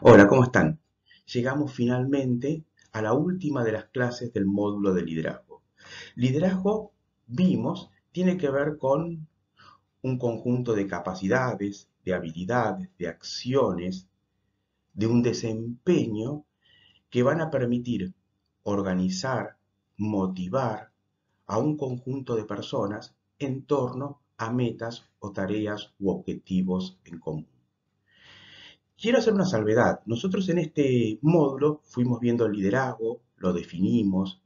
Hola, ¿cómo están? Llegamos finalmente a la última de las clases del módulo de liderazgo. Liderazgo, vimos, tiene que ver con un conjunto de capacidades, de habilidades, de acciones, de un desempeño que van a permitir organizar, motivar a un conjunto de personas en torno a metas o tareas u objetivos en común. Quiero hacer una salvedad. Nosotros en este módulo fuimos viendo el liderazgo, lo definimos,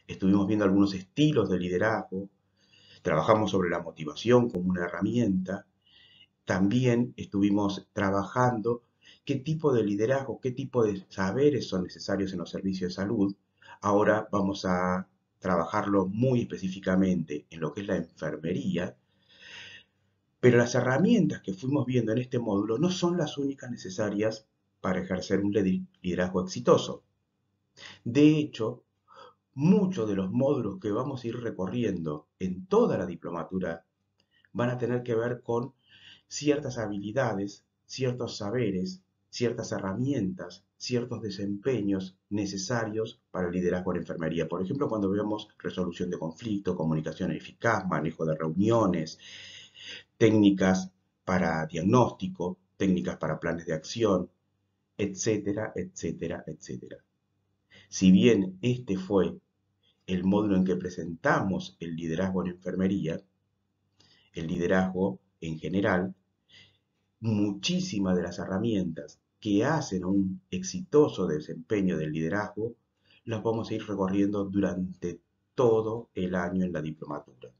estuvimos viendo algunos estilos de liderazgo, trabajamos sobre la motivación como una herramienta, también estuvimos trabajando qué tipo de liderazgo, qué tipo de saberes son necesarios en los servicios de salud. Ahora vamos a trabajarlo muy específicamente en lo que es la enfermería, pero las herramientas que fuimos viendo en este módulo no son las únicas necesarias para ejercer un liderazgo exitoso. De hecho, muchos de los módulos que vamos a ir recorriendo en toda la diplomatura van a tener que ver con ciertas habilidades, ciertos saberes, ciertas herramientas, ciertos desempeños necesarios para el liderazgo en enfermería. Por ejemplo, cuando vemos resolución de conflictos, comunicación eficaz, manejo de reuniones, técnicas para diagnóstico, técnicas para planes de acción, etcétera, etcétera, etcétera. Si bien este fue el módulo en que presentamos el liderazgo en enfermería, el liderazgo en general, muchísimas de las herramientas que hacen un exitoso desempeño del liderazgo las vamos a ir recorriendo durante todo el año en la diplomatura.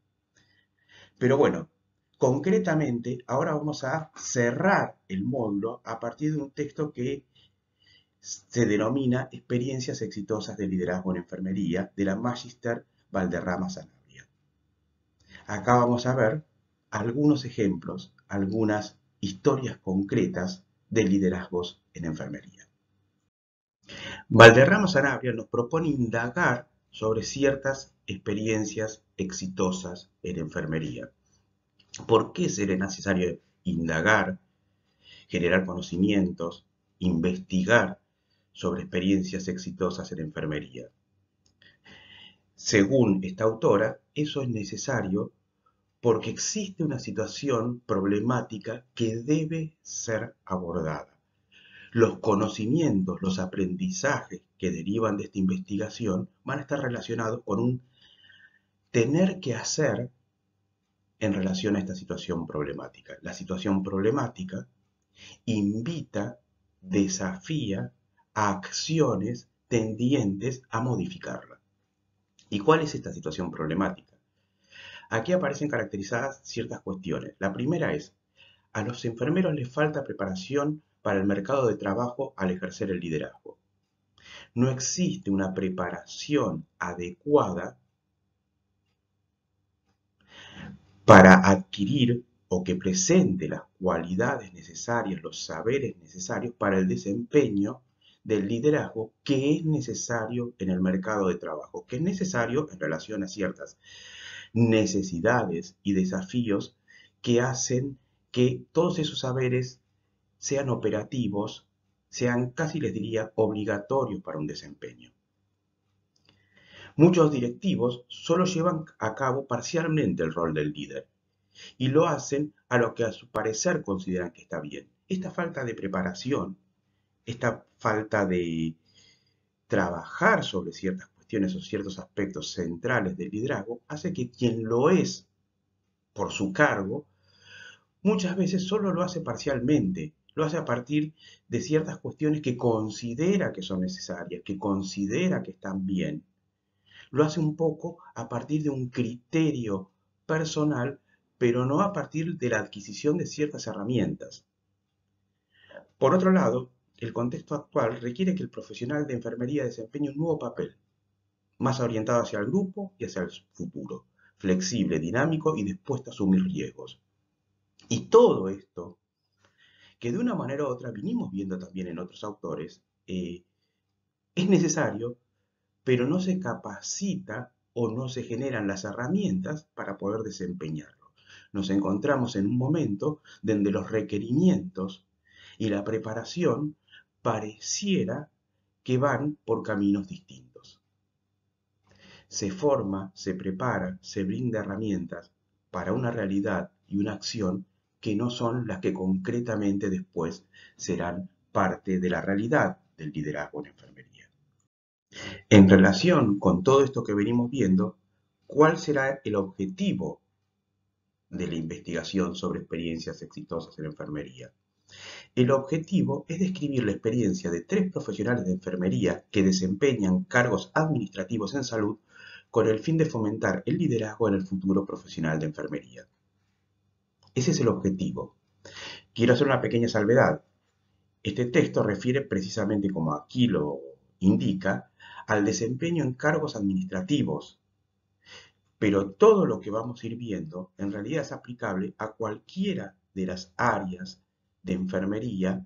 Pero bueno, concretamente, ahora vamos a cerrar el módulo a partir de un texto que se denomina Experiencias exitosas de liderazgo en enfermería de la Magister Valderrama Sanabria. Acá vamos a ver algunos ejemplos, algunas historias concretas de liderazgos en enfermería. Valderrama Sanabria nos propone indagar sobre ciertas experiencias exitosas en enfermería. ¿Por qué será necesario indagar, generar conocimientos, investigar sobre experiencias exitosas en enfermería? Según esta autora, eso es necesario porque existe una situación problemática que debe ser abordada. Los conocimientos, los aprendizajes que derivan de esta investigación van a estar relacionados con un tener que hacer en relación a esta situación problemática. La situación problemática invita, desafía a acciones tendientes a modificarla. ¿Y cuál es esta situación problemática? Aquí aparecen caracterizadas ciertas cuestiones. La primera es, a los enfermeros les falta preparación para el mercado de trabajo al ejercer el liderazgo. No existe una preparación adecuada para adquirir o que presente las cualidades necesarias, los saberes necesarios para el desempeño del liderazgo que es necesario en el mercado de trabajo, que es necesario en relación a ciertas necesidades y desafíos que hacen que todos esos saberes sean operativos, sean casi les diría obligatorios para un desempeño. Muchos directivos solo llevan a cabo parcialmente el rol del líder y lo hacen a lo que a su parecer consideran que está bien. Esta falta de preparación, esta falta de trabajar sobre ciertas cuestiones o ciertos aspectos centrales del liderazgo hace que quien lo es por su cargo muchas veces solo lo hace parcialmente, lo hace a partir de ciertas cuestiones que considera que son necesarias, que considera que están bien. Lo hace un poco a partir de un criterio personal, pero no a partir de la adquisición de ciertas herramientas. Por otro lado, el contexto actual requiere que el profesional de enfermería desempeñe un nuevo papel, más orientado hacia el grupo y hacia el futuro, flexible, dinámico y dispuesto a asumir riesgos. Y todo esto que de una manera u otra vinimos viendo también en otros autores, es necesario, pero no se capacita o no se generan las herramientas para poder desempeñarlo. Nos encontramos en un momento donde los requerimientos y la preparación pareciera que van por caminos distintos. Se forma, se prepara, se brinda herramientas para una realidad y una acción que no son las que concretamente después serán parte de la realidad del liderazgo en enfermería. En relación con todo esto que venimos viendo, ¿cuál será el objetivo de la investigación sobre experiencias exitosas en enfermería? El objetivo es describir la experiencia de 3 profesionales de enfermería que desempeñan cargos administrativos en salud con el fin de fomentar el liderazgo en el futuro profesional de enfermería. Ese es el objetivo. Quiero hacer una pequeña salvedad. Este texto refiere precisamente, como aquí lo indica, al desempeño en cargos administrativos, pero todo lo que vamos a ir viendo en realidad es aplicable a cualquiera de las áreas de enfermería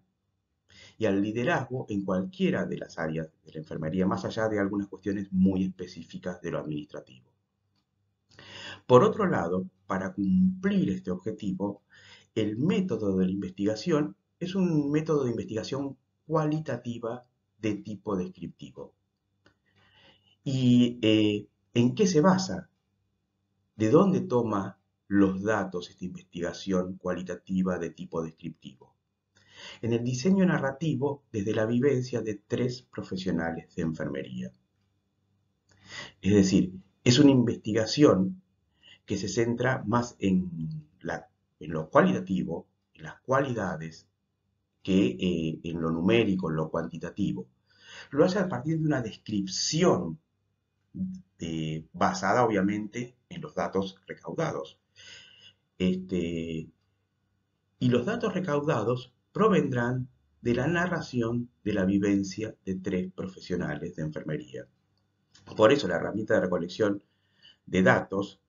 y al liderazgo en cualquiera de las áreas de la enfermería, más allá de algunas cuestiones muy específicas de lo administrativo. Por otro lado, para cumplir este objetivo, el método de la investigación es un método de investigación cualitativa de tipo descriptivo. ¿Y en qué se basa? ¿De dónde toma los datos esta investigación cualitativa de tipo descriptivo? En el diseño narrativo desde la vivencia de 3 profesionales de enfermería. Es decir, es una investigación que se centra más en lo cualitativo, en las cualidades, que en lo numérico, en lo cuantitativo. Lo hace a partir de una descripción basada obviamente en los datos recaudados. Y los datos recaudados provendrán de la narración de la vivencia de 3 profesionales de enfermería. Por eso la herramienta de recolección de datos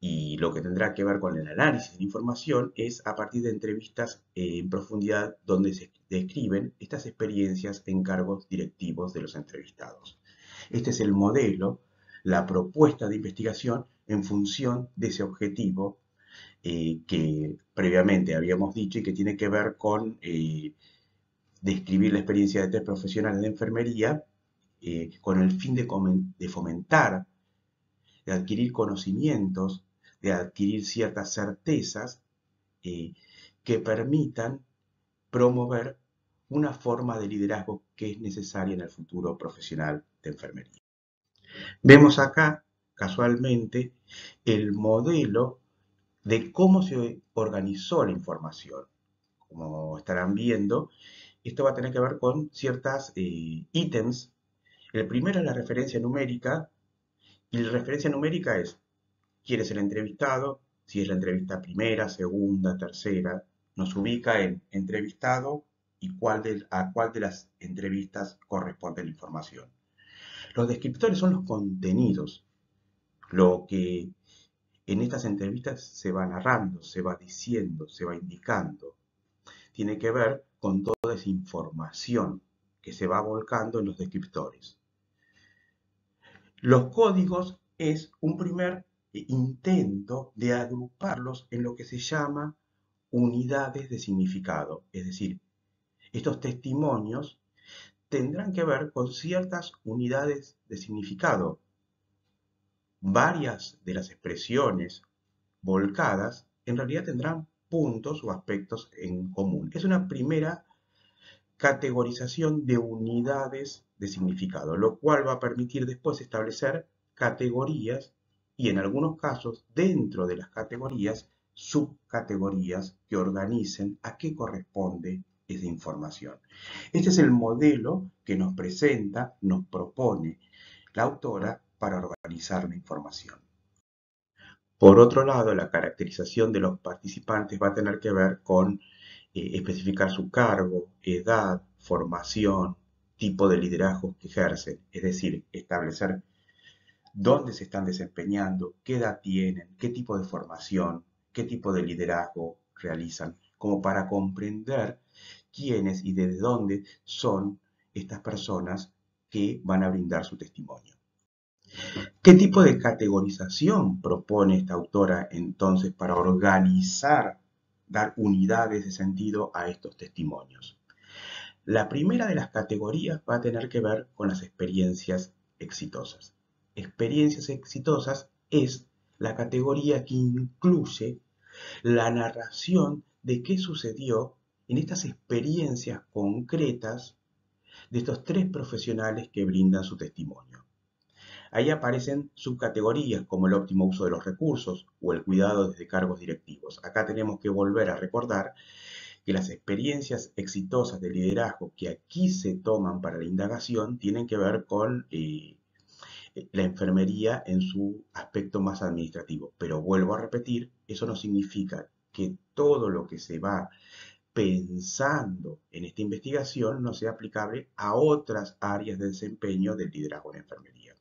y lo que tendrá que ver con el análisis de información es a partir de entrevistas en profundidad donde se describen estas experiencias en cargos directivos de los entrevistados. Este es el modelo, la propuesta de investigación en función de ese objetivo que previamente habíamos dicho y que tiene que ver con describir la experiencia de 3 profesionales de enfermería con el fin de fomentar, de adquirir conocimientos, de adquirir ciertas certezas que permitan promover una forma de liderazgo que es necesaria en el futuro profesional de enfermería. Vemos acá, casualmente, el modelo de cómo se organizó la información. Como estarán viendo, esto va a tener que ver con ciertos ítems. El primero es la referencia numérica, y la referencia numérica es quién es el entrevistado, si es la entrevista primera, segunda, tercera, nos ubica en entrevistado y a cuál de las entrevistas corresponde la información. Los descriptores son los contenidos, lo que en estas entrevistas se va narrando, se va diciendo, se va indicando. Tiene que ver con toda esa información que se va volcando en los descriptores. Los códigos es un primer intento de agruparlos en lo que se llama unidades de significado. Es decir, estos testimonios tendrán que ver con ciertas unidades de significado. Varias de las expresiones volcadas en realidad tendrán puntos o aspectos en común. Es una primera categorización de unidades de significado, lo cual va a permitir después establecer categorías y en algunos casos dentro de las categorías subcategorías que organicen a qué corresponde esa información. Este es el modelo que nos presenta, nos propone la autora para organizar la información. Por otro lado, la caracterización de los participantes va a tener que ver con especificar su cargo, edad, formación, tipo de liderazgo que ejercen, es decir, establecer dónde se están desempeñando, qué edad tienen, qué tipo de formación, qué tipo de liderazgo realizan, como para comprender quiénes y desde dónde son estas personas que van a brindar su testimonio. ¿Qué tipo de categorización propone esta autora entonces para organizar, dar unidades de sentido a estos testimonios? La primera de las categorías va a tener que ver con las experiencias exitosas. Experiencias exitosas es la categoría que incluye la narración de qué sucedió en estas experiencias concretas de estos tres profesionales que brindan su testimonio. Ahí aparecen subcategorías como el óptimo uso de los recursos o el cuidado desde cargos directivos. Acá tenemos que volver a recordar que las experiencias exitosas de liderazgo que aquí se toman para la indagación tienen que ver con la enfermería en su aspecto más administrativo. Pero vuelvo a repetir, eso no significa que todo lo que se va pensando en esta investigación no sea aplicable a otras áreas de desempeño del liderazgo en enfermería.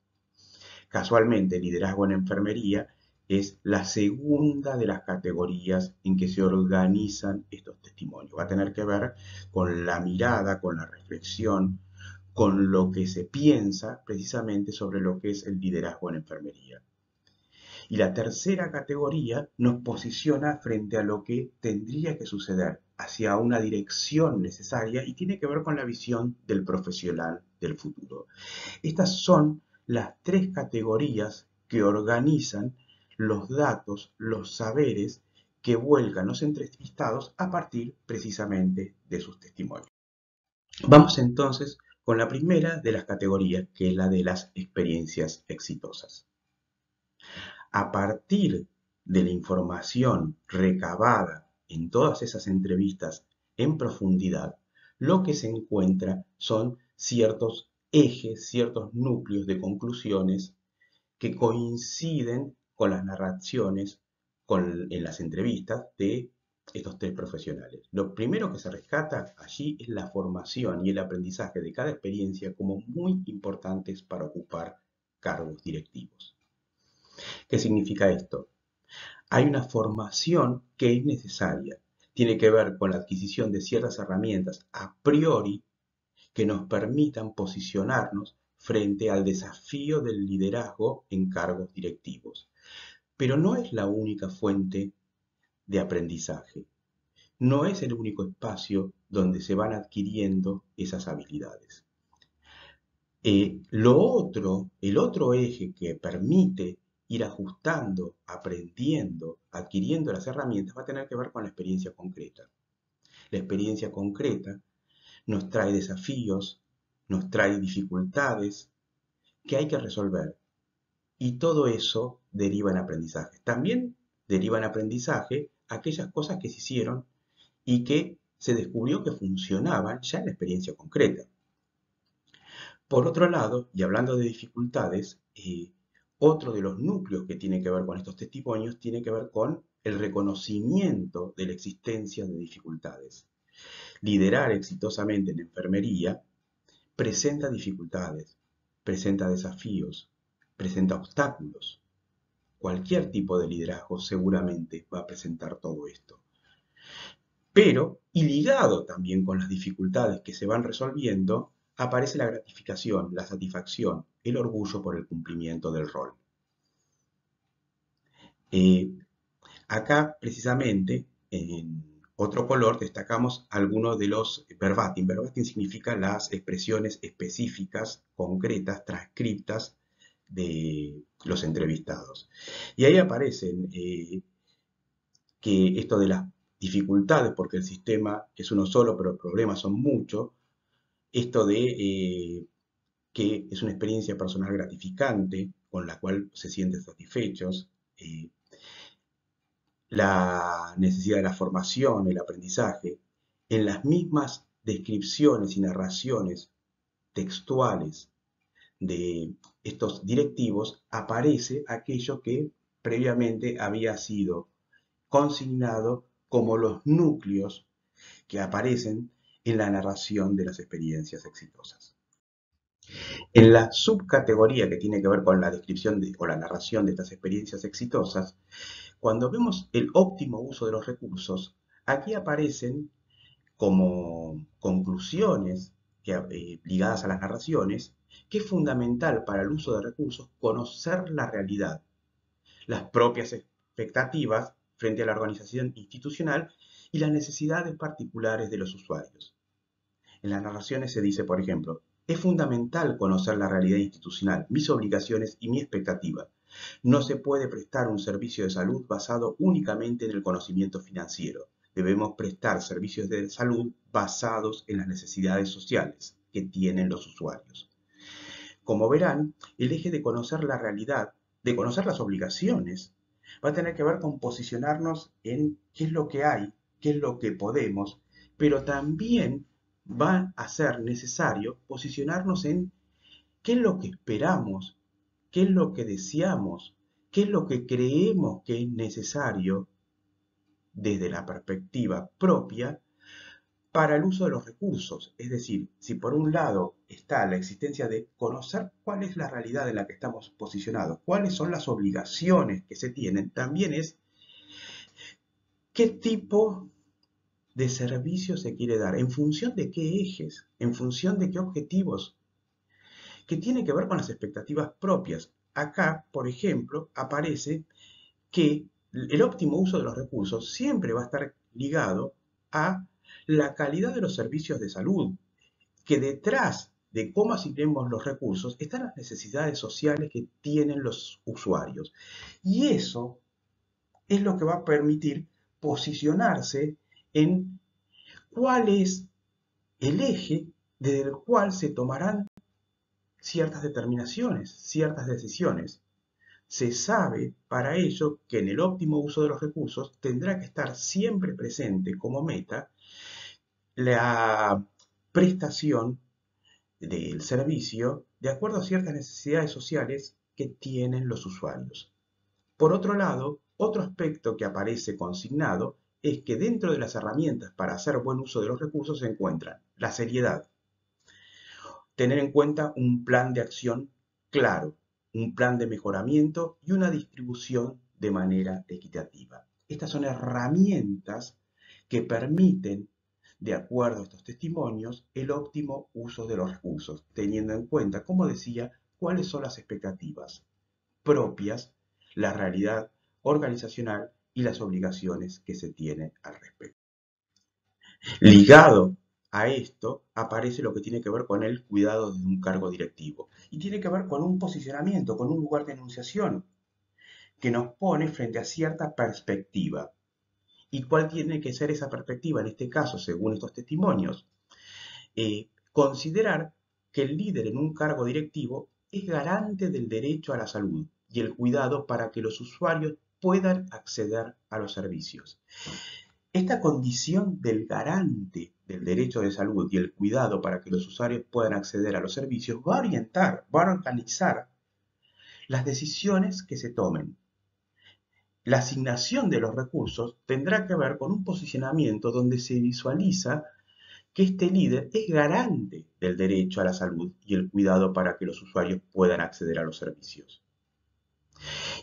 Casualmente, el liderazgo en enfermería es la segunda de las categorías en que se organizan estos testimonios. Va a tener que ver con la mirada, con la reflexión, con lo que se piensa precisamente sobre lo que es el liderazgo en enfermería. Y la tercera categoría nos posiciona frente a lo que tendría que suceder, hacia una dirección necesaria y tiene que ver con la visión del profesional del futuro. Estas son las tres categorías que organizan los datos, los saberes que vuelcan los entrevistados a partir precisamente de sus testimonios. Vamos entonces con la primera de las categorías, que es la de las experiencias exitosas. A partir de la información recabada en todas esas entrevistas en profundidad, lo que se encuentra son ciertos ejes, ciertos núcleos de conclusiones que coinciden con las narraciones en las entrevistas de estos tres profesionales. Lo primero que se rescata allí es la formación y el aprendizaje de cada experiencia como muy importantes para ocupar cargos directivos. ¿Qué significa esto? Hay una formación que es necesaria. Tiene que ver con la adquisición de ciertas herramientas a priori que nos permitan posicionarnos frente al desafío del liderazgo en cargos directivos. Pero no es la única fuente de aprendizaje. No es el único espacio donde se van adquiriendo esas habilidades. El otro eje que permite ir ajustando, aprendiendo, adquiriendo las herramientas va a tener que ver con la experiencia concreta. La experiencia concreta nos trae desafíos, nos trae dificultades que hay que resolver. Y todo eso deriva en aprendizaje. También deriva en aprendizaje aquellas cosas que se hicieron y que se descubrió que funcionaban ya en la experiencia concreta. Por otro lado, y hablando de dificultades, otro de los núcleos que tiene que ver con estos testimonios tiene que ver con el reconocimiento de la existencia de dificultades. Liderar exitosamente en enfermería presenta dificultades, presenta desafíos, presenta obstáculos. Cualquier tipo de liderazgo seguramente va a presentar todo esto. Pero, y ligado también con las dificultades que se van resolviendo, aparece la gratificación, la satisfacción, el orgullo por el cumplimiento del rol. Acá, precisamente, en otro color, destacamos algunos de los verbatim. Verbatim significa las expresiones específicas, concretas, transcriptas de los entrevistados. Y ahí aparecen que esto de las dificultades, porque el sistema es uno solo, pero los problemas son muchos, esto de que es una experiencia personal gratificante, con la cual se sienten satisfechos, la necesidad de la formación, el aprendizaje, en las mismas descripciones y narraciones textuales de estos directivos aparece aquello que previamente había sido consignado como los núcleos que aparecen en la narración de las experiencias exitosas. En la subcategoría que tiene que ver con la descripción o la narración de estas experiencias exitosas, cuando vemos el óptimo uso de los recursos, aquí aparecen como conclusiones ligadas a las narraciones, que es fundamental para el uso de recursos conocer la realidad, las propias expectativas frente a la organización institucional y las necesidades particulares de los usuarios. En las narraciones se dice, por ejemplo, es fundamental conocer la realidad institucional, mis obligaciones y mi expectativa. No se puede prestar un servicio de salud basado únicamente en el conocimiento financiero. Debemos prestar servicios de salud basados en las necesidades sociales que tienen los usuarios. Como verán, el eje de conocer la realidad, de conocer las obligaciones, va a tener que ver con posicionarnos en qué es lo que hay, qué es lo que podemos, pero también va a ser necesario posicionarnos en qué es lo que esperamos, qué es lo que deseamos, qué es lo que creemos que es necesario desde la perspectiva propia para el uso de los recursos. Es decir, si por un lado está la existencia de conocer cuál es la realidad en la que estamos posicionados, cuáles son las obligaciones que se tienen, también es qué tipo de servicio se quiere dar, en función de qué ejes, en función de qué objetivos, que tiene que ver con las expectativas propias. Acá, por ejemplo, aparece que el óptimo uso de los recursos siempre va a estar ligado a la calidad de los servicios de salud, que detrás de cómo asignemos los recursos están las necesidades sociales que tienen los usuarios. Y eso es lo que va a permitir posicionarse en cuál es el eje desde el cual se tomarán ciertas determinaciones, ciertas decisiones. Se sabe para ello que en el óptimo uso de los recursos tendrá que estar siempre presente como meta la prestación del servicio de acuerdo a ciertas necesidades sociales que tienen los usuarios. Por otro lado, otro aspecto que aparece consignado es que dentro de las herramientas para hacer buen uso de los recursos se encuentran la seriedad, tener en cuenta un plan de acción claro, un plan de mejoramiento y una distribución de manera equitativa. Estas son herramientas que permiten, de acuerdo a estos testimonios, el óptimo uso de los recursos, teniendo en cuenta, como decía, cuáles son las expectativas propias, la realidad organizacional y las obligaciones que se tienen al respecto. Ligado a esto aparece lo que tiene que ver con el cuidado de un cargo directivo y tiene que ver con un posicionamiento, con un lugar de enunciación que nos pone frente a cierta perspectiva. ¿Y cuál tiene que ser esa perspectiva? En este caso, según estos testimonios, considerar que el líder en un cargo directivo es garante del derecho a la salud y el cuidado para que los usuarios puedan acceder a los servicios. Esta condición del garante del derecho de salud y el cuidado para que los usuarios puedan acceder a los servicios va a orientar, va a organizar las decisiones que se tomen. La asignación de los recursos tendrá que ver con un posicionamiento donde se visualiza que este líder es garante del derecho a la salud y el cuidado para que los usuarios puedan acceder a los servicios.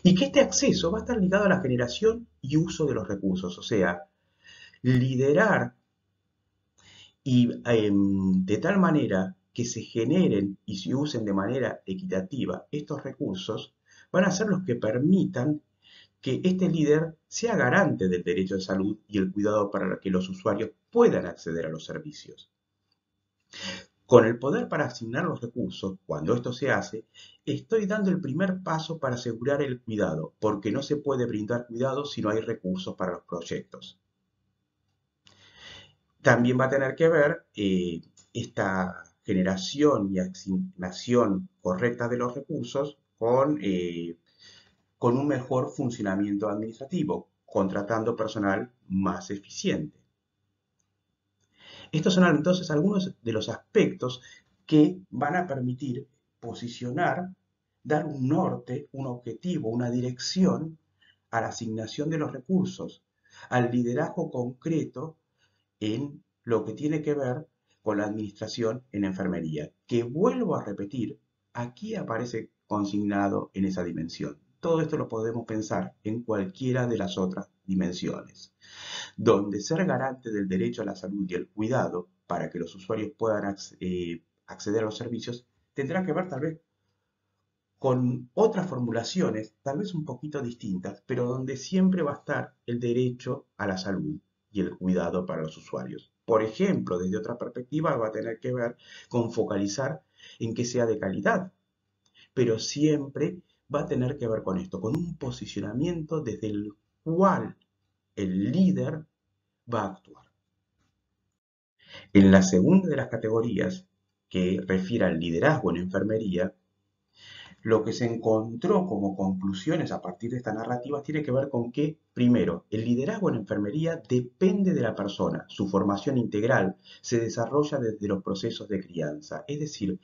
Y que este acceso va a estar ligado a la generación y uso de los recursos, o sea, liderar y de tal manera que se generen y se usen de manera equitativa estos recursos, van a ser los que permitan que este líder sea garante del derecho de salud y el cuidado para que los usuarios puedan acceder a los servicios. Con el poder para asignar los recursos, cuando esto se hace, estoy dando el primer paso para asegurar el cuidado, porque no se puede brindar cuidado si no hay recursos para los proyectos. También va a tener que ver esta generación y asignación correcta de los recursos con un mejor funcionamiento administrativo, contratando personal más eficiente. Estos son entonces algunos de los aspectos que van a permitir posicionar, dar un norte, un objetivo, una dirección a la asignación de los recursos, al liderazgo concreto en lo que tiene que ver con la administración en enfermería, que vuelvo a repetir, aquí aparece consignado en esa dimensión. Todo esto lo podemos pensar en cualquiera de las otras dimensiones, donde ser garante del derecho a la salud y el cuidado para que los usuarios puedan acceder a los servicios tendrá que ver tal vez con otras formulaciones, tal vez un poquito distintas, pero donde siempre va a estar el derecho a la salud y el cuidado para los usuarios. Por ejemplo, desde otra perspectiva va a tener que ver con focalizar en que sea de calidad, pero siempre va a tener que ver con esto, con un posicionamiento desde el cual el líder va a actuar. En la segunda de las categorías, que refiere al liderazgo en enfermería, lo que se encontró como conclusiones a partir de esta narrativa tiene que ver con que, primero, el liderazgo en enfermería depende de la persona, su formación integral se desarrolla desde los procesos de crianza. Es decir,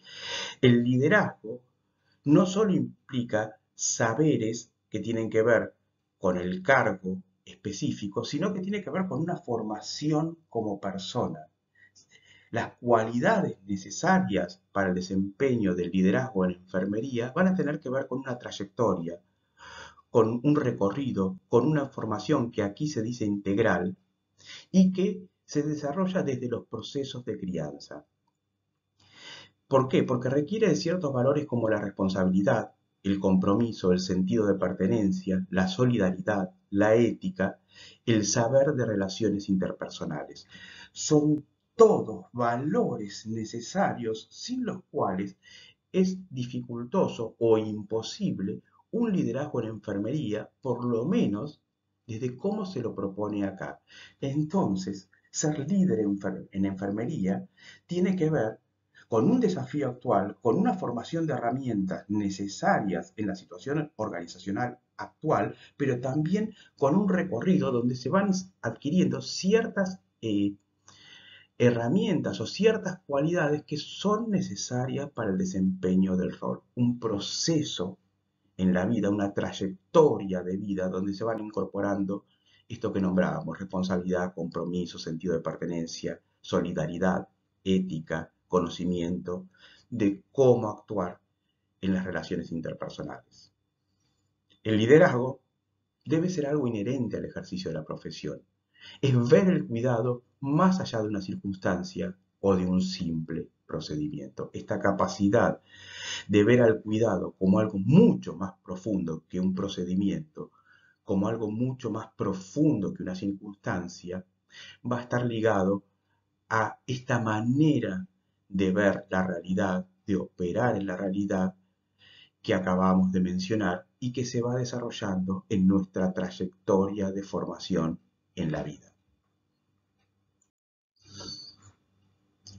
el liderazgo no solo implica saberes que tienen que ver con el cargo específico, sino que tiene que ver con una formación como persona. Las cualidades necesarias para el desempeño del liderazgo en enfermería van a tener que ver con una trayectoria, con un recorrido, con una formación que aquí se dice integral y que se desarrolla desde los procesos de crianza. ¿Por qué? Porque requiere de ciertos valores como la responsabilidad, el compromiso, el sentido de pertenencia, la solidaridad, la ética, el saber de relaciones interpersonales. Son todos valores necesarios sin los cuales es dificultoso o imposible un liderazgo en enfermería, por lo menos desde cómo se lo propone acá. Entonces, ser líder en enfermería tiene que ver con un desafío actual, con una formación de herramientas necesarias en la situación organizacional actual, pero también con un recorrido donde se van adquiriendo ciertas herramientas o ciertas cualidades que son necesarias para el desempeño del rol. Un proceso en la vida, una trayectoria de vida donde se van incorporando esto que nombrábamos: responsabilidad, compromiso, sentido de pertenencia, solidaridad, ética, conocimiento de cómo actuar en las relaciones interpersonales. El liderazgo debe ser algo inherente al ejercicio de la profesión. Es ver el cuidado más allá de una circunstancia o de un simple procedimiento. Esta capacidad de ver al cuidado como algo mucho más profundo que un procedimiento, como algo mucho más profundo que una circunstancia, va a estar ligado a esta manera de ver la realidad, de operar en la realidad que acabamos de mencionar y que se va desarrollando en nuestra trayectoria de formación en la vida.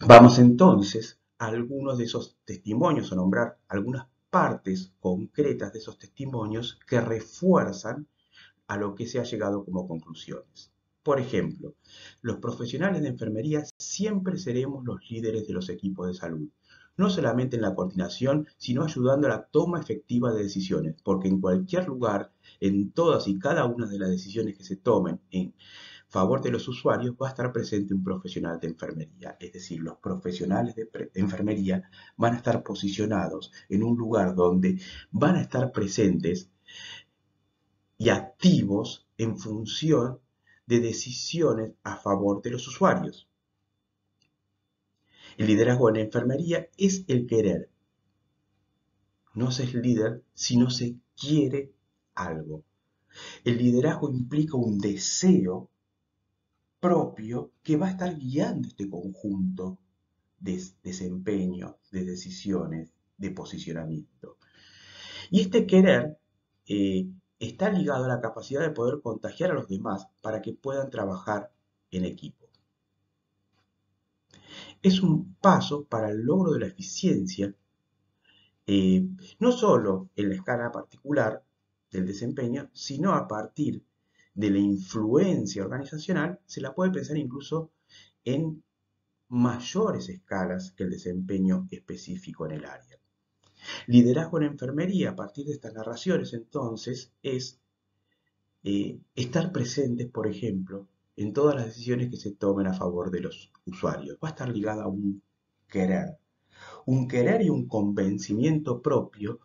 Vamos entonces a algunos de esos testimonios, a nombrar algunas partes concretas de esos testimonios que refuerzan a lo que se ha llegado como conclusiones. Por ejemplo, los profesionales de enfermería siempre seremos los líderes de los equipos de salud, no solamente en la coordinación, sino ayudando a la toma efectiva de decisiones, porque en cualquier lugar, en todas y cada una de las decisiones que se tomen en favor de los usuarios, va a estar presente un profesional de enfermería. Es decir, los profesionales de enfermería van a estar posicionados en un lugar donde van a estar presentes y activos en función de decisiones a favor de los usuarios. El liderazgo en la enfermería es el querer. No se es líder si no se quiere algo. El liderazgo implica un deseo propio que va a estar guiando este conjunto de desempeño, de decisiones, de posicionamiento. Y este querer está ligado a la capacidad de poder contagiar a los demás para que puedan trabajar en equipo. Es un paso para el logro de la eficiencia, no solo en la escala particular del desempeño, sino a partir de la influencia organizacional. Se la puede pensar incluso en mayores escalas que el desempeño específico en el área. Liderazgo en enfermería, a partir de estas narraciones, entonces, es estar presentes, por ejemplo, en todas las decisiones que se tomen a favor de los usuarios. Va a estar ligada a un querer y un convencimiento propio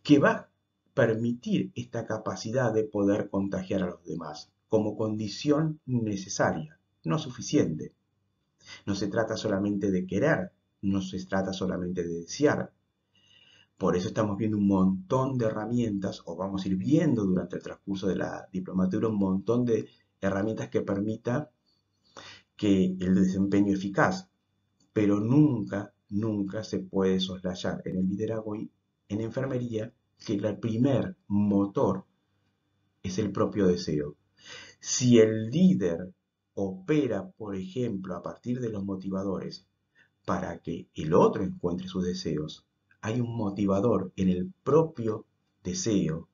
que va a permitir esta capacidad de poder contagiar a los demás como condición necesaria, no suficiente. No se trata solamente de querer, no se trata solamente de desear. Por eso estamos viendo un montón de herramientas, o vamos a ir viendo durante el transcurso de la diplomatura un montón de herramientas que permitan que el desempeño eficaz, pero nunca se puede soslayar en el liderazgo y en enfermería que el primer motor es el propio deseo. Si el líder opera, por ejemplo, a partir de los motivadores para que el otro encuentre sus deseos, hay un motivador en el propio deseo,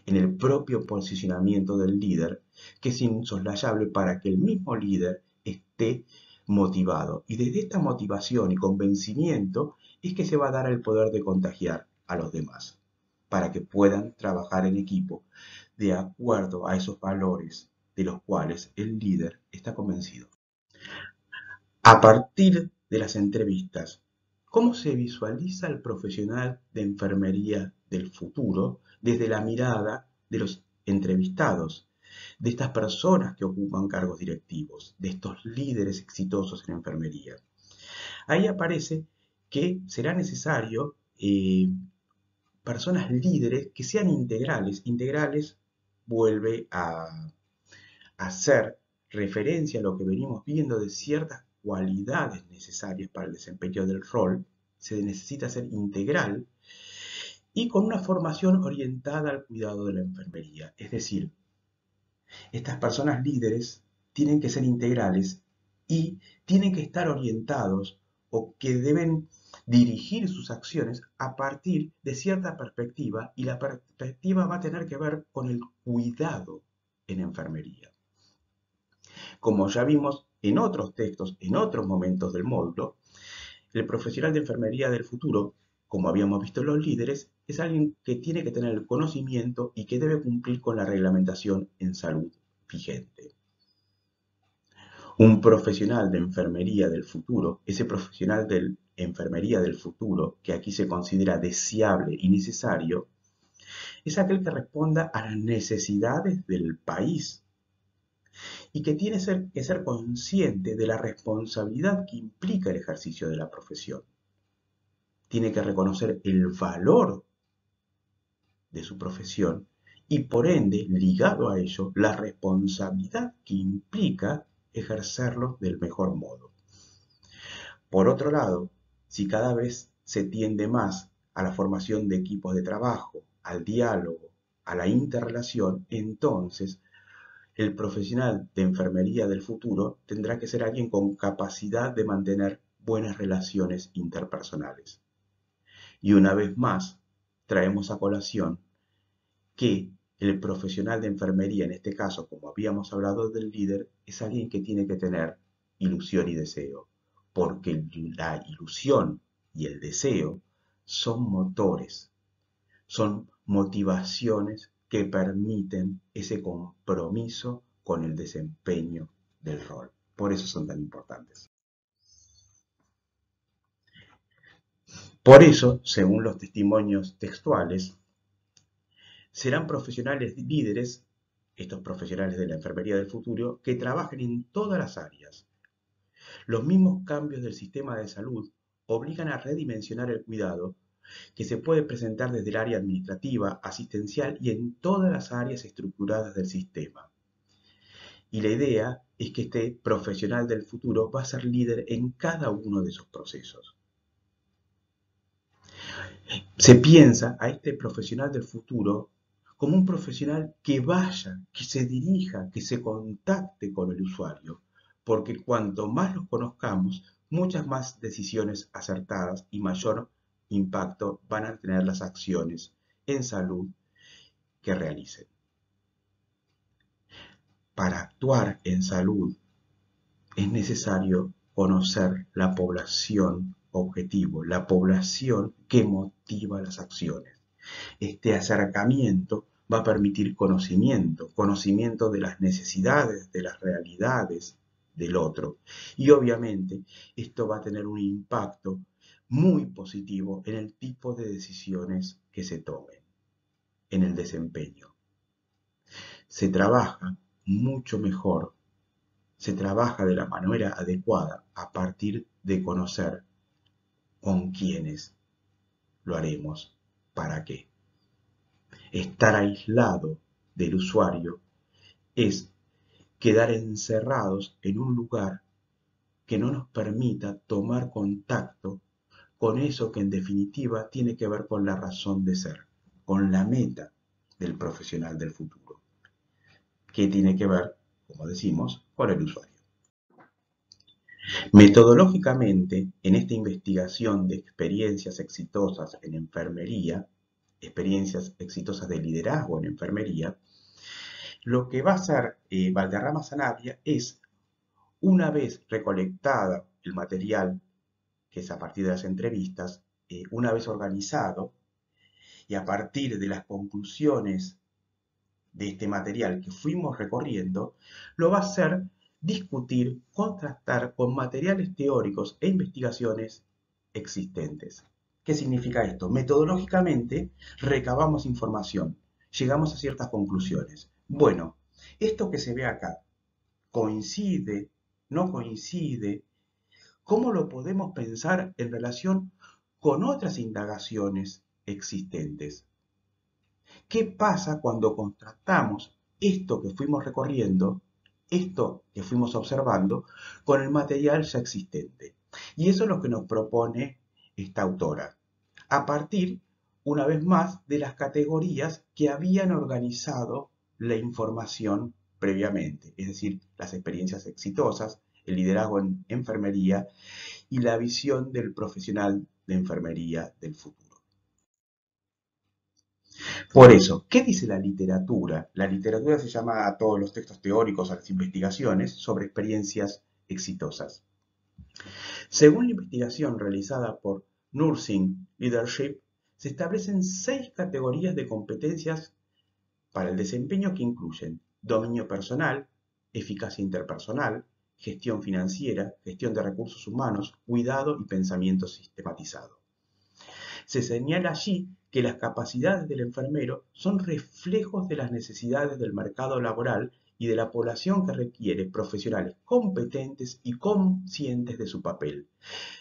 en el propio posicionamiento del líder, que es insoslayable para que el mismo líder esté motivado. Y desde esta motivación y convencimiento es que se va a dar el poder de contagiar a los demás, para que puedan trabajar en equipo de acuerdo a esos valores de los cuales el líder está convencido. A partir de las entrevistas, ¿cómo se visualiza el profesional de enfermería del futuro desde la mirada de los entrevistados, de estas personas que ocupan cargos directivos, de estos líderes exitosos en enfermería? Ahí aparece que será necesario personas líderes que sean integrales. Integrales vuelve a hacer referencia a lo que venimos viendo de ciertas cualidades necesarias para el desempeño del rol. Se necesita ser integral y con una formación orientada al cuidado de la enfermería. Es decir, estas personas líderes tienen que ser integrales y tienen que estar orientados o que deben dirigir sus acciones a partir de cierta perspectiva, y la perspectiva va a tener que ver con el cuidado en enfermería. Como ya vimos en otros textos, en otros momentos del módulo, el profesional de enfermería del futuro, como habíamos visto en los líderes, es alguien que tiene que tener el conocimiento y que debe cumplir con la reglamentación en salud vigente. Un profesional de enfermería del futuro, ese profesional de enfermería del futuro que aquí se considera deseable y necesario, es aquel que responda a las necesidades del país y que tiene que ser consciente de la responsabilidad que implica el ejercicio de la profesión. Tiene que reconocer el valor de su profesión y, por ende, ligado a ello, la responsabilidad que implica ejercerlo del mejor modo. Por otro lado, si cada vez se tiende más a la formación de equipos de trabajo, al diálogo, a la interrelación, entonces el profesional de enfermería del futuro tendrá que ser alguien con capacidad de mantener buenas relaciones interpersonales. Y una vez más, traemos a colación que el profesional de enfermería, en este caso, como habíamos hablado del líder, es alguien que tiene que tener ilusión y deseo, porque la ilusión y el deseo son motores, son motivaciones que permiten ese compromiso con el desempeño del rol. Por eso son tan importantes. Por eso, según los testimonios textuales, serán profesionales líderes, estos profesionales de la enfermería del futuro, que trabajen en todas las áreas. Los mismos cambios del sistema de salud obligan a redimensionar el cuidado, que se puede presentar desde el área administrativa, asistencial y en todas las áreas estructuradas del sistema. Y la idea es que este profesional del futuro va a ser líder en cada uno de esos procesos. Se piensa a este profesional del futuro como un profesional que vaya, que se dirija, que se contacte con el usuario, porque cuanto más los conozcamos, muchas más decisiones acertadas y mayor impacto van a tener las acciones en salud que realicen. Para actuar en salud es necesario conocer la población objetivo, la población que motiva las acciones. Este acercamiento va a permitir conocimiento de las necesidades, de las realidades del otro. Y obviamente esto va a tener un impacto muy positivo en el tipo de decisiones que se tomen, en el desempeño. Se trabaja mucho mejor, se trabaja de la manera adecuada a partir de conocer con quiénes lo haremos, para qué. Estar aislado del usuario es quedar encerrados en un lugar que no nos permita tomar contacto con eso que en definitiva tiene que ver con la razón de ser, con la meta del profesional del futuro, que tiene que ver, como decimos, con el usuario. Metodológicamente, en esta investigación de experiencias exitosas en enfermería, experiencias exitosas de liderazgo en enfermería, lo que va a hacer Valderrama Sanabria es, una vez recolectada el material, que es a partir de las entrevistas, una vez organizado y a partir de las conclusiones de este material que fuimos recorriendo, lo va a hacer discutir, contrastar con materiales teóricos e investigaciones existentes. ¿Qué significa esto? Metodológicamente recabamos información, llegamos a ciertas conclusiones. Bueno, esto que se ve acá, ¿coincide? ¿No coincide? ¿Cómo lo podemos pensar en relación con otras indagaciones existentes? ¿Qué pasa cuando contrastamos esto que fuimos recorriendo, esto que fuimos observando, con el material ya existente? Y eso es lo que nos propone esta autora, a partir, una vez más, de las categorías que habían organizado la información previamente, es decir, las experiencias exitosas, el liderazgo en enfermería y la visión del profesional de enfermería del futuro. Por eso, ¿qué dice la literatura? La literatura se llama a todos los textos teóricos, a las investigaciones sobre experiencias exitosas. Según la investigación realizada por Nursing Leadership, se establecen 6 categorías de competencias para el desempeño que incluyen dominio personal, eficacia interpersonal, gestión financiera, gestión de recursos humanos, cuidado y pensamiento sistematizado. Se señala allí que las capacidades del enfermero son reflejos de las necesidades del mercado laboral y de la población que requiere profesionales competentes y conscientes de su papel.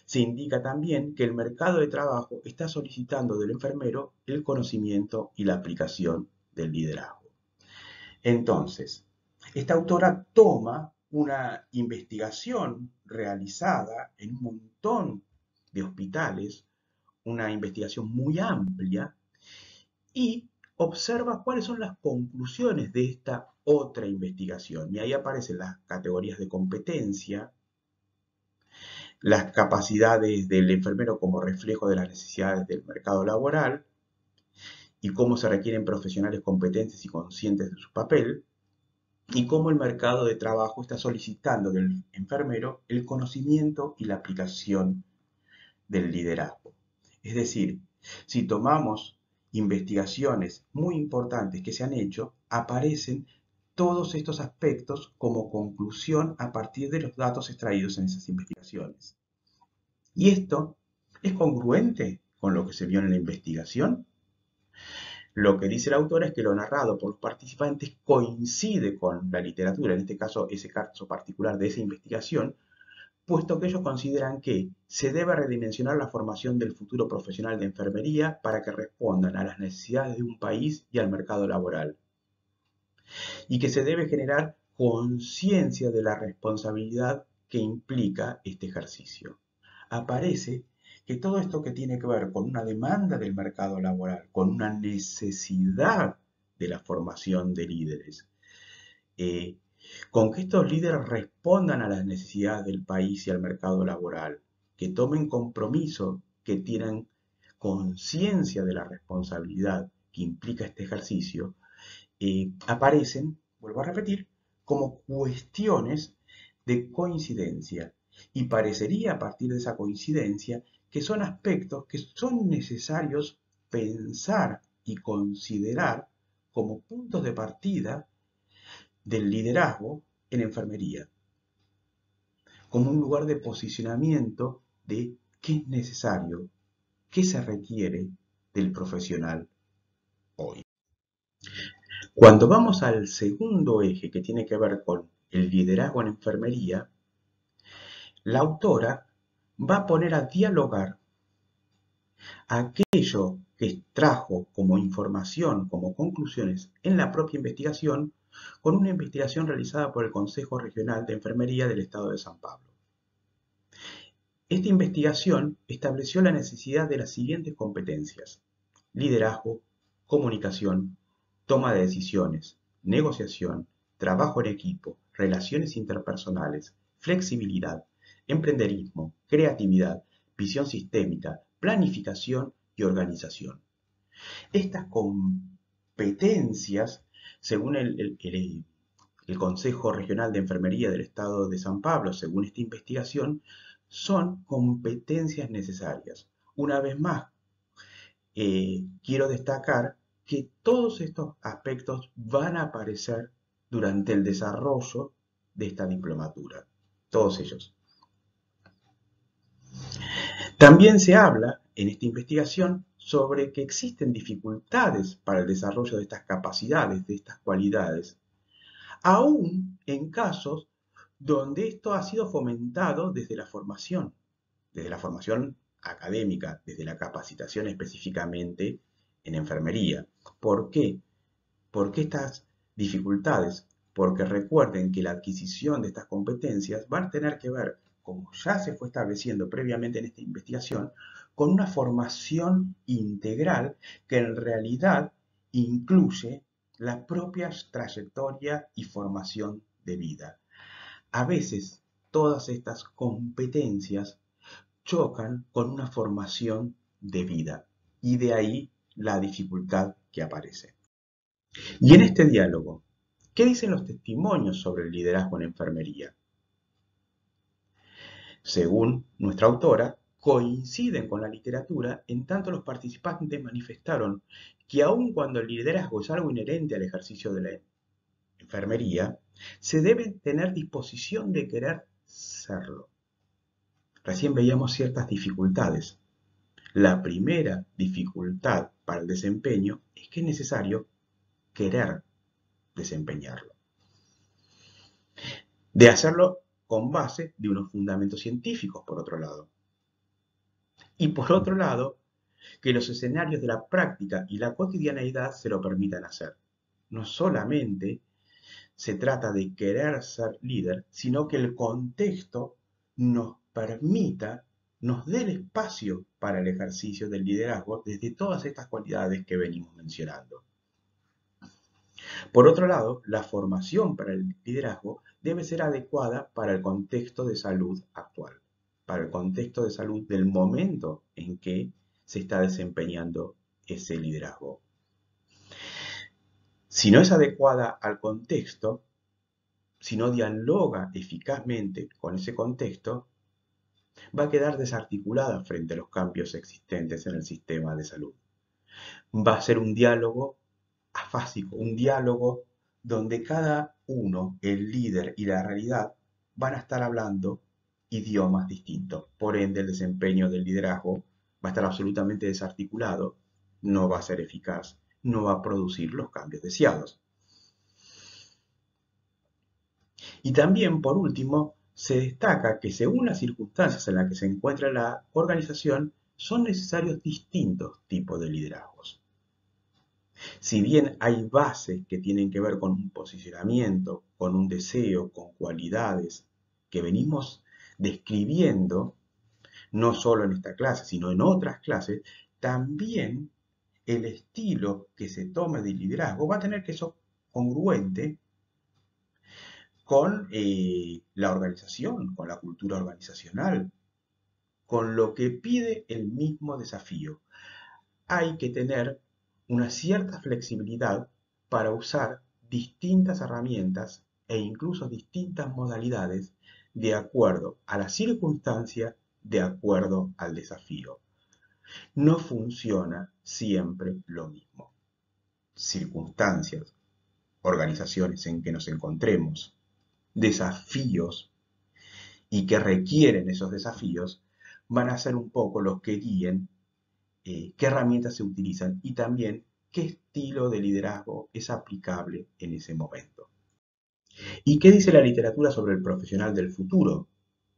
Se indica también que el mercado de trabajo está solicitando del enfermero el conocimiento y la aplicación del liderazgo. Entonces, esta autora toma una investigación realizada en un montón de hospitales, una investigación muy amplia, y observa cuáles son las conclusiones de esta otra investigación. Y ahí aparecen las categorías de competencia, las capacidades del enfermero como reflejo de las necesidades del mercado laboral y cómo se requieren profesionales competentes y conscientes de su papel, y cómo el mercado de trabajo está solicitando del enfermero el conocimiento y la aplicación del liderazgo. Es decir, si tomamos investigaciones muy importantes que se han hecho, aparecen todos estos aspectos como conclusión a partir de los datos extraídos en esas investigaciones. ¿Y esto es congruente con lo que se vio en la investigación? Lo que dice la autora es que lo narrado por los participantes coincide con la literatura, en este caso ese caso particular de esa investigación, puesto que ellos consideran que se debe redimensionar la formación del futuro profesional de enfermería para que respondan a las necesidades de un país y al mercado laboral, y que se debe generar conciencia de la responsabilidad que implica este ejercicio. Aparece que todo esto que tiene que ver con una demanda del mercado laboral, con una necesidad de la formación de líderes, con que estos líderes respondan a las necesidades del país y al mercado laboral, que tomen compromiso, que tienen conciencia de la responsabilidad que implica este ejercicio, aparecen, vuelvo a repetir, como cuestiones de coincidencia. Y parecería a partir de esa coincidencia que son aspectos que son necesarios pensar y considerar como puntos de partida del liderazgo en enfermería, como un lugar de posicionamiento de qué es necesario, qué se requiere del profesional hoy. Cuando vamos al segundo eje que tiene que ver con el liderazgo en enfermería, la autora va a poner a dialogar aquello que trajo como información, como conclusiones en la propia investigación, con una investigación realizada por el Consejo Regional de Enfermería del Estado de San Pablo. Esta investigación estableció la necesidad de las siguientes competencias: liderazgo, comunicación, toma de decisiones, negociación, trabajo en equipo, relaciones interpersonales, flexibilidad, emprenderismo, creatividad, visión sistémica, planificación y organización. Estas competencias, según el Consejo Regional de Enfermería del Estado de San Pablo, según esta investigación, son competencias necesarias. Una vez más, quiero destacar que todos estos aspectos van a aparecer durante el desarrollo de esta diplomatura, todos ellos. También se habla en esta investigación sobre que existen dificultades para el desarrollo de estas capacidades, de estas cualidades, aún en casos donde esto ha sido fomentado desde la formación académica, desde la capacitación específicamente en enfermería. ¿Por qué? ¿Por qué estas dificultades? Porque recuerden que la adquisición de estas competencias va a tener que ver, como ya se fue estableciendo previamente en esta investigación, con una formación integral que en realidad incluye la propia trayectoria y formación de vida. A veces todas estas competencias chocan con una formación de vida y de ahí la dificultad que aparece. Y en este diálogo, ¿qué dicen los testimonios sobre el liderazgo en enfermería? Según nuestra autora, coinciden con la literatura, en tanto los participantes manifestaron que aun cuando el liderazgo es algo inherente al ejercicio de la enfermería, se debe tener disposición de querer serlo. Recién veíamos ciertas dificultades. La primera dificultad para el desempeño es que es necesario querer desempeñarlo. De hacerlo con base de unos fundamentos científicos, por otro lado. Y por otro lado, que los escenarios de la práctica y la cotidianeidad se lo permitan hacer. No solamente se trata de querer ser líder, sino que el contexto nos permita, nos dé el espacio para el ejercicio del liderazgo desde todas estas cualidades que venimos mencionando. Por otro lado, la formación para el liderazgo debe ser adecuada para el contexto de salud actual, para el contexto de salud del momento en que se está desempeñando ese liderazgo. Si no es adecuada al contexto, si no dialoga eficazmente con ese contexto, va a quedar desarticulada frente a los cambios existentes en el sistema de salud. Va a ser un diálogo afásico, un diálogo donde cada uno, el líder y la realidad, van a estar hablando idiomas distintos. Por ende, el desempeño del liderazgo va a estar absolutamente desarticulado, no va a ser eficaz, no va a producir los cambios deseados. Y también, por último, se destaca que según las circunstancias en las que se encuentra la organización, son necesarios distintos tipos de liderazgos. Si bien hay bases que tienen que ver con un posicionamiento, con un deseo, con cualidades que venimos describiendo, no solo en esta clase, sino en otras clases, también el estilo que se tome de liderazgo va a tener que ser congruente con la organización, con la cultura organizacional, con lo que pide el mismo desafío. Hay que tener una cierta flexibilidad para usar distintas herramientas e incluso distintas modalidades de acuerdo a la circunstancia, de acuerdo al desafío. No funciona siempre lo mismo. Circunstancias, organizaciones en que nos encontremos, desafíos y que requieren esos desafíos van a ser un poco los que guíen qué herramientas se utilizan y también qué estilo de liderazgo es aplicable en ese momento. ¿Y qué dice la literatura sobre el profesional del futuro?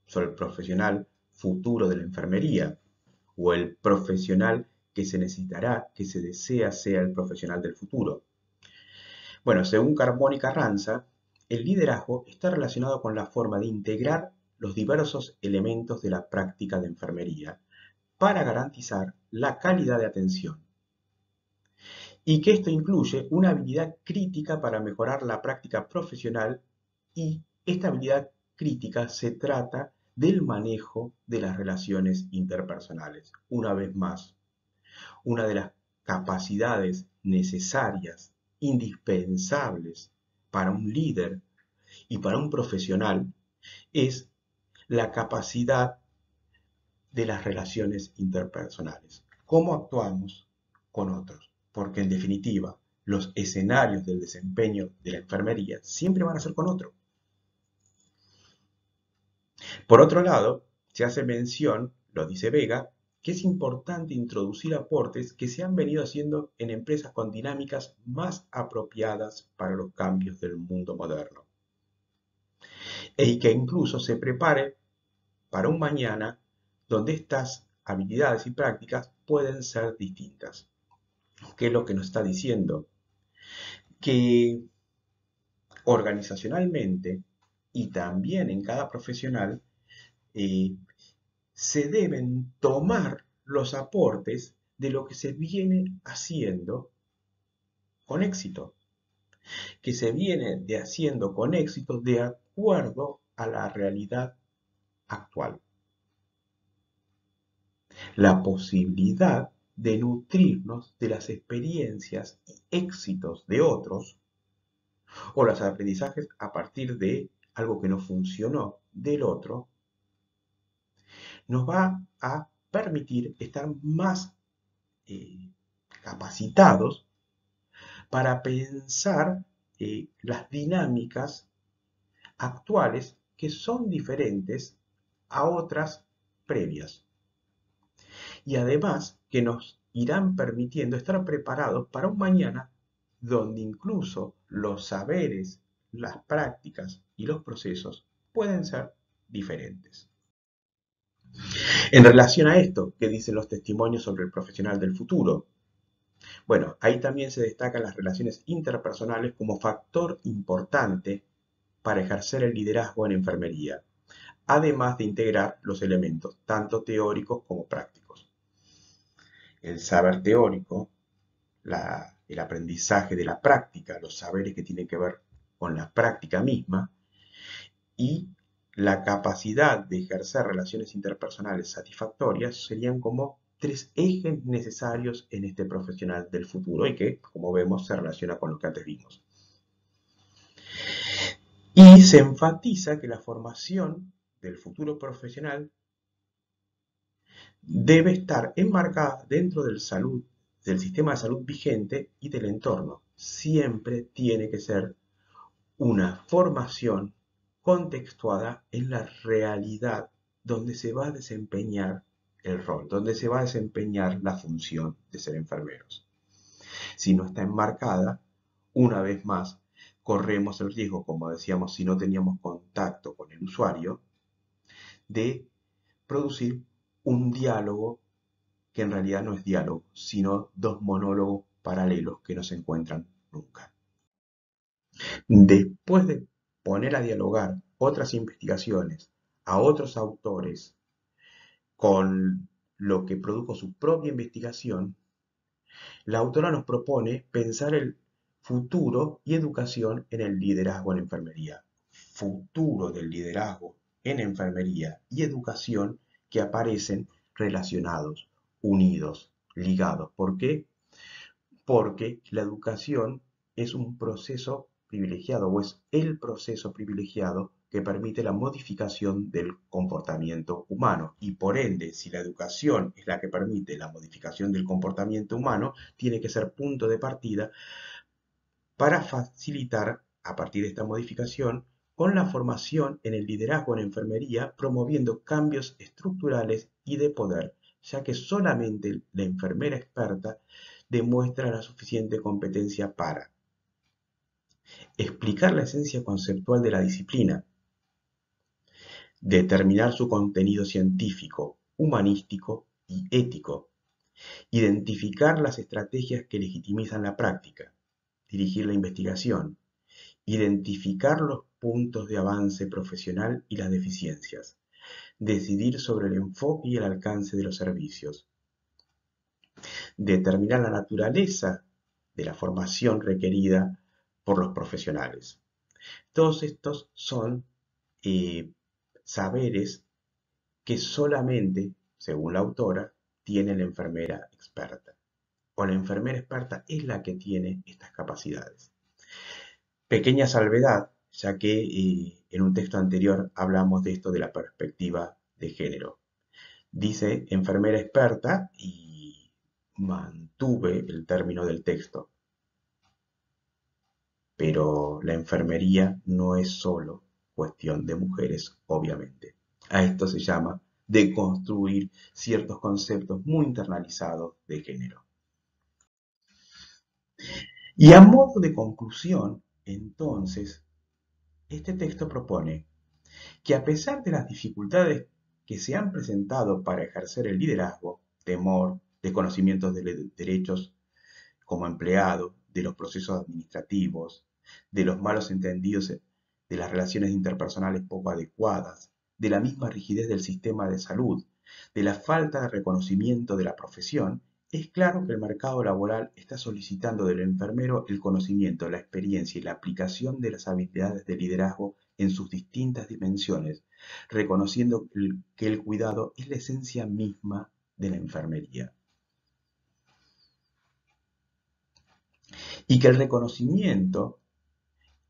Sobre el profesional futuro de la enfermería o el profesional que se necesitará, que se desea sea el profesional del futuro. Bueno, según Carbone y Carranza, el liderazgo está relacionado con la forma de integrar los diversos elementos de la práctica de enfermería para garantizar la calidad de atención y que esto incluye una habilidad crítica para mejorar la práctica profesional y esta habilidad crítica se trata del manejo de las relaciones interpersonales. Una vez más, una de las capacidades necesarias, indispensables para un líder y para un profesional es la capacidad de las relaciones interpersonales. ¿Cómo actuamos con otros? Porque en definitiva, los escenarios del desempeño de la enfermería siempre van a ser con otro. Por otro lado, se hace mención, lo dice Vega, que es importante introducir aportes que se han venido haciendo en empresas con dinámicas más apropiadas para los cambios del mundo moderno. Y que incluso se prepare para un mañana donde estas habilidades y prácticas pueden ser distintas. ¿Qué es lo que nos está diciendo? Que organizacionalmente y también en cada profesional eh, se deben tomar los aportes de lo que se viene haciendo con éxito, que se viene haciendo con éxito de acuerdo a la realidad actual. La posibilidad de nutrirnos de las experiencias y éxitos de otros o los aprendizajes a partir de algo que no funcionó del otro, nos va a permitir estar más capacitados para pensar las dinámicas actuales que son diferentes a otras previas. Y además que nos irán permitiendo estar preparados para un mañana donde incluso los saberes, las prácticas y los procesos pueden ser diferentes. En relación a esto, ¿qué dicen los testimonios sobre el profesional del futuro? Bueno, ahí también se destacan las relaciones interpersonales como factor importante para ejercer el liderazgo en enfermería, además de integrar los elementos tanto teóricos como prácticos. El saber teórico, el aprendizaje de la práctica, los saberes que tienen que ver con la práctica misma y la capacidad de ejercer relaciones interpersonales satisfactorias serían como tres ejes necesarios en este profesional del futuro y que, como vemos, se relaciona con lo que antes vimos. Y se enfatiza que la formación del futuro profesional debe estar enmarcada dentro del sistema de salud vigente y del entorno. Siempre tiene que ser una formación contextuada en la realidad donde se va a desempeñar el rol, donde se va a desempeñar la función de ser enfermeros. Si no está enmarcada, una vez más, corremos el riesgo, como decíamos, si no teníamos contacto con el usuario, de producir un diálogo que en realidad no es diálogo, sino dos monólogos paralelos que no se encuentran nunca. Después de poner a dialogar otras investigaciones a otros autores con lo que produjo su propia investigación, la autora nos propone pensar el futuro y educación en el liderazgo en enfermería. Futuro del liderazgo en enfermería y educación que aparecen relacionados, unidos, ligados. ¿Por qué? Porque la educación es un proceso privilegiado o es el proceso privilegiado que permite la modificación del comportamiento humano y por ende, si la educación es la que permite la modificación del comportamiento humano, tiene que ser punto de partida para facilitar a partir de esta modificación con la formación en el liderazgo en enfermería, promoviendo cambios estructurales y de poder, ya que solamente la enfermera experta demuestra la suficiente competencia para explicar la esencia conceptual de la disciplina, determinar su contenido científico, humanístico y ético, identificar las estrategias que legitimizan la práctica, dirigir la investigación, identificar los puntos de avance profesional y las deficiencias, decidir sobre el enfoque y el alcance de los servicios, determinar la naturaleza de la formación requerida por los profesionales. Todos estos son saberes que solamente, según la autora, tiene la enfermera experta. O la enfermera experta es la que tiene estas capacidades. Pequeña salvedad, ya que en un texto anterior hablamos de esto de la perspectiva de género. Dice enfermera experta y mantuve el término del texto. Pero la enfermería no es solo cuestión de mujeres, obviamente. A esto se llama deconstruir ciertos conceptos muy internalizados de género. Y a modo de conclusión, entonces, este texto propone que a pesar de las dificultades que se han presentado para ejercer el liderazgo, temor, desconocimientos de derechos como empleado, de los procesos administrativos, de los malos entendidos de las relaciones interpersonales poco adecuadas, de la misma rigidez del sistema de salud, de la falta de reconocimiento de la profesión, es claro que el mercado laboral está solicitando del enfermero el conocimiento, la experiencia y la aplicación de las habilidades de liderazgo en sus distintas dimensiones, reconociendo que el cuidado es la esencia misma de la enfermería. Y que el reconocimiento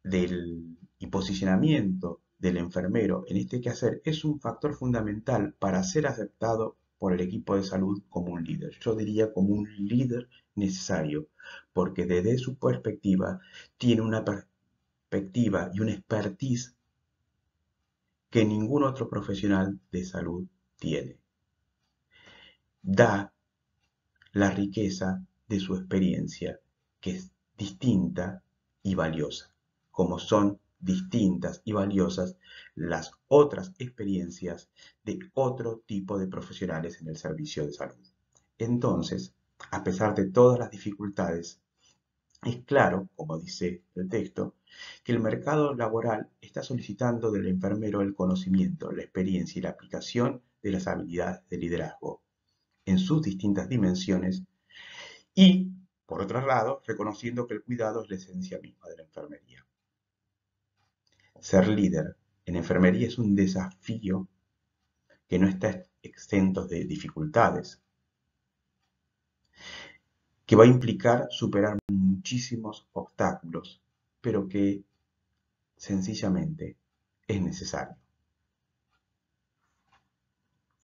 y posicionamiento del enfermero en este quehacer es un factor fundamental para ser aceptado por el equipo de salud como un líder. Yo diría como un líder necesario, porque desde su perspectiva tiene una perspectiva y una expertise que ningún otro profesional de salud tiene. Da la riqueza de su experiencia, que es distinta y valiosa, como son distintas y valiosas las otras experiencias de otro tipo de profesionales en el servicio de salud. Entonces, a pesar de todas las dificultades, es claro, como dice el texto, que el mercado laboral está solicitando del enfermero el conocimiento, la experiencia y la aplicación de las habilidades de liderazgo en sus distintas dimensiones y, por otro lado, reconociendo que el cuidado es la esencia misma de la enfermería. Ser líder en enfermería es un desafío que no está exento de dificultades, que va a implicar superar muchísimos obstáculos, pero que sencillamente es necesario.